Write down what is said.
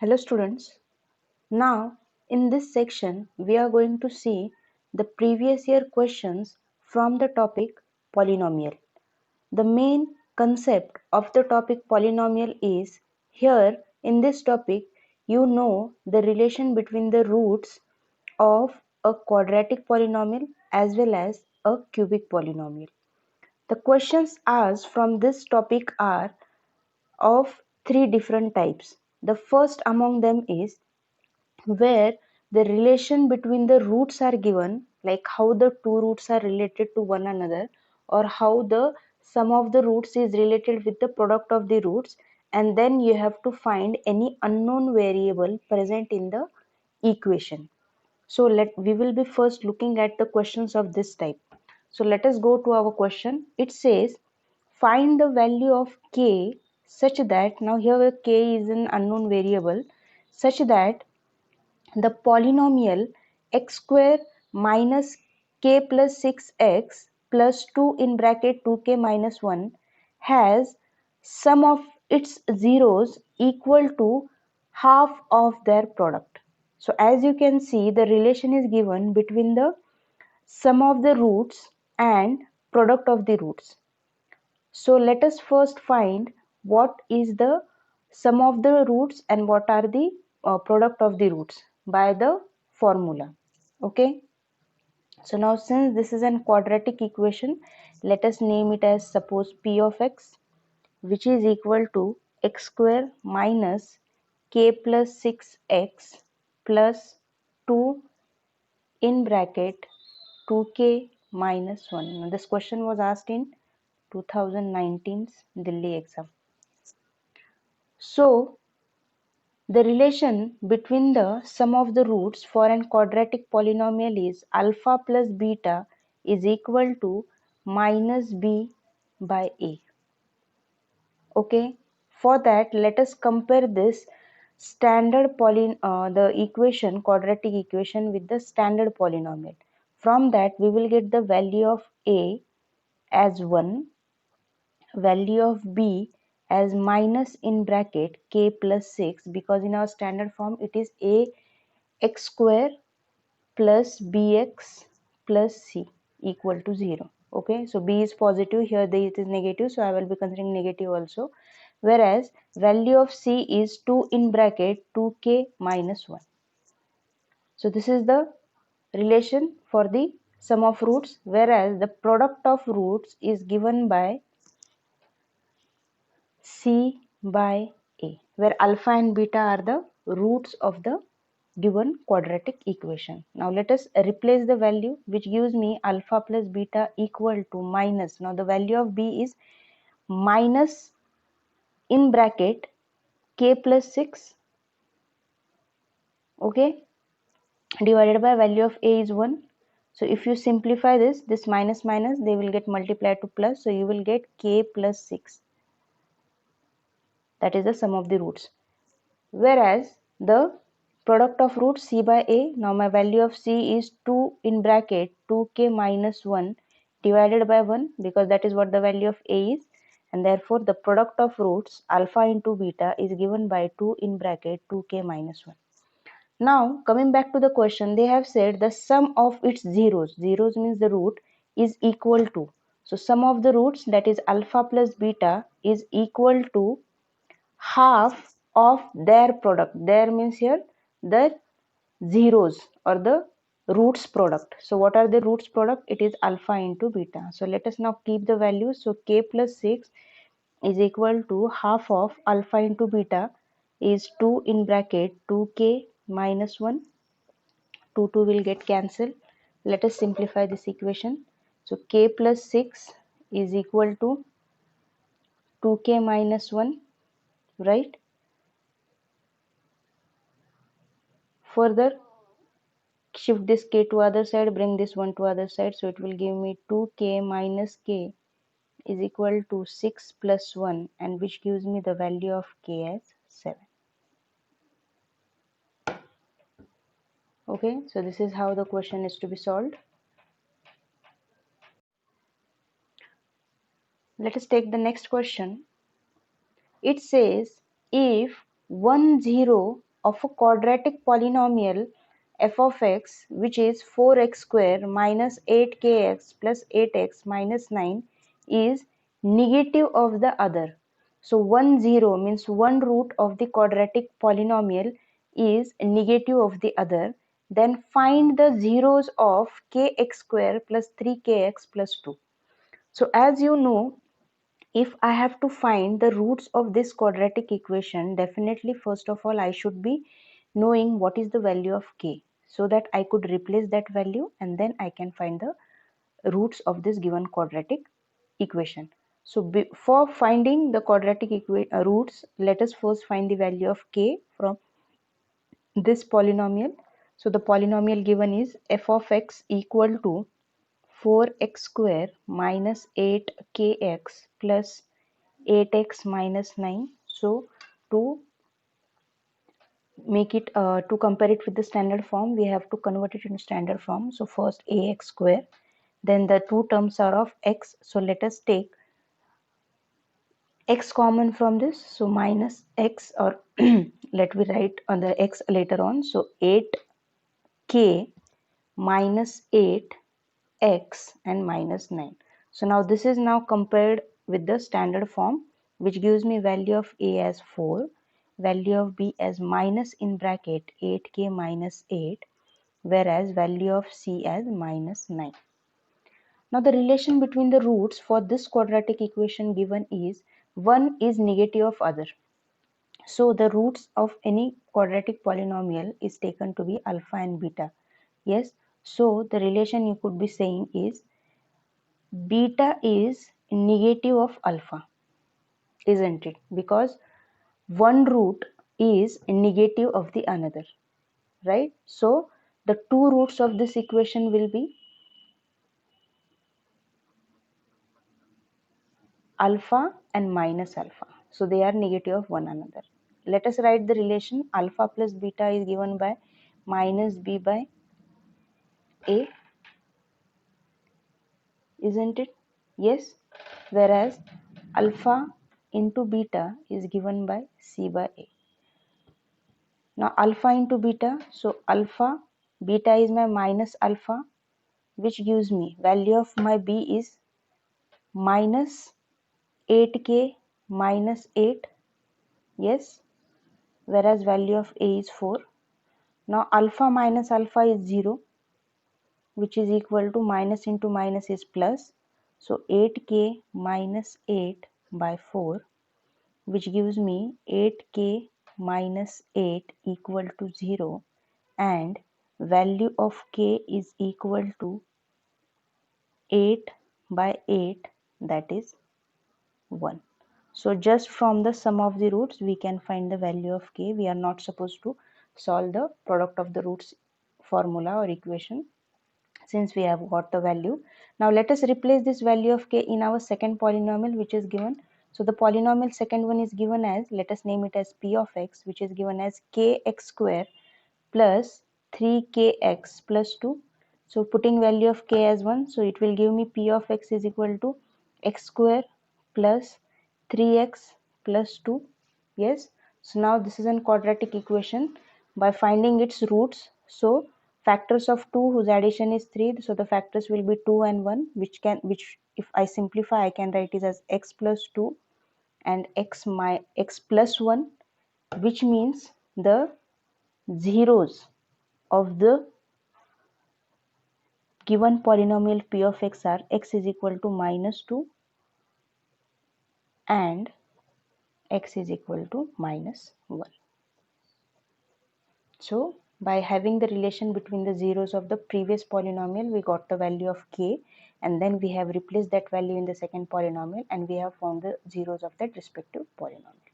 Hello students. Now in this section we are going to see the previous year questions from the topic polynomial. The main concept of the topic polynomial is here in this topic you know the relation between the roots of a quadratic polynomial as well as a cubic polynomial. The questions asked from this topic are of three different types. The first among them is where the relation between the roots are given, like how the two roots are related to one another, or how the sum of the roots is related with the product of the roots, and then you have to find any unknown variable present in the equation. So we will be first looking at the questions of this type. So let us go to our question. It says find the value of k such that, now here k is an unknown variable, such that the polynomial x square minus k plus 6x plus 2 in bracket 2k minus 1 has sum of its zeros equal to half of their product. So as you can see, the relation is given between the sum of the roots and product of the roots. So let us first find what is the sum of the roots and what are the product of the roots by the formula. Okay. So now since this is an quadratic equation, let us name it as suppose p of x, which is equal to x square minus k plus 6x plus 2 in bracket 2k minus 1. Now this question was asked in 2019's Delhi exam. So the relation between the sum of the roots for an quadratic polynomial is alpha plus beta is equal to minus b by a. Okay, for that let us compare this the equation, quadratic equation, with the standard polynomial. From that we will get the value of a as 1, value of b as minus in bracket k plus 6, because in our standard form it is a x square plus bx plus c equal to 0. Okay, so b is positive, here it is negative, so I will be considering negative also, whereas value of c is 2 in bracket 2k minus 1. So this is the relation for the sum of roots, whereas the product of roots is given by C by A, where alpha and beta are the roots of the given quadratic equation. Now let us replace the value, which gives me alpha plus beta equal to minus. Now the value of B is minus in bracket k plus 6, okay, divided by value of A is 1. So if you simplify this minus minus, they will get multiplied to plus, so you will get k plus 6. That is the sum of the roots. Whereas the product of root c by a, now my value of c is 2 in bracket 2k minus 1 divided by 1, because that is what the value of a is, and therefore the product of roots alpha into beta is given by 2 in bracket 2k minus 1. Now coming back to the question, they have said the sum of its zeros means the root, is equal to, so sum of the roots, that is alpha plus beta, is equal to half of their product. There means here the zeros or the roots product. So what are the roots product? It is alpha into beta. So let us now keep the values. So k plus 6 is equal to half of alpha into beta is 2 in bracket 2k minus 1. 2 will get cancelled. Let us simplify this equation. So k plus 6 is equal to 2k minus 1, right? Further, shift this k to other side, bring this one to other side, so it will give me 2k minus k is equal to 6 plus 1, and which gives me the value of k as 7. Okay, so this is how the question is to be solved. Let us take the next question. It says if 1 0 of a quadratic polynomial f of x, which is 4x square minus 8kx plus 8x minus 9, is negative of the other. So 1 0 means one root of the quadratic polynomial is negative of the other. Then find the zeros of kx square plus 3kx plus 2. So as you know, if I have to find the roots of this quadratic equation, definitely first of all I should be knowing what is the value of k, so that I could replace that value and then I can find the roots of this given quadratic equation. So for finding the quadratic roots, let us first find the value of k from this polynomial. So the polynomial given is f of x equal to 4x square minus 8kx plus 8x minus 9. So to make it to compare it with the standard form, we have to convert it into standard form. So first ax square, then the two terms are of x, so let us take x common from this, so minus x, or let me write on the x later on. So 8k minus 8x and minus 9. So now this is now compared with the standard form, which gives me value of a as 4, value of b as minus in bracket 8k minus 8, whereas value of c as minus 9. Now the relation between the roots for this quadratic equation given is one is negative of other. So the roots of any quadratic polynomial is taken to be alpha and beta. Yes, so the relation you could be saying is beta is negative of alpha, isn't it? Because one root is negative of the another, right? So the two roots of this equation will be alpha and minus alpha. So they are negative of one another. Let us write the relation. Alpha plus beta is given by minus b by a, isn't it? Yes. Whereas alpha into beta is given by c by a. Now alpha into beta, so alpha, beta is my minus alpha, which gives me value of my b is minus 8k minus 8, yes, whereas value of a is 4. Now alpha minus alpha is 0, which is equal to minus into minus is plus, so 8k minus 8 by 4, which gives me 8k minus 8 equal to 0, and value of k is equal to 8 by 8, that is 1. So just from the sum of the roots we can find the value of k. We are not supposed to solve the product of the roots formula or equation, since we have got the value. Now let us replace this value of k in our second polynomial, which is given. So the polynomial second one is given as, let us name it as p of x, which is given as kx square plus 3kx plus 2. So putting value of k as 1, so it will give me p of x is equal to x square plus 3x plus 2. Yes, so now this is a quadratic equation by finding its roots. So factors of 2 whose addition is 3, so the factors will be 2 and 1, which if I simplify I can write it as x plus 2 and x plus 1, which means the zeros of the given polynomial p of x are x is equal to minus 2 and x is equal to minus 1. So by having the relation between the zeros of the previous polynomial, we got the value of k, and then we have replaced that value in the second polynomial and we have found the zeros of that respective polynomial.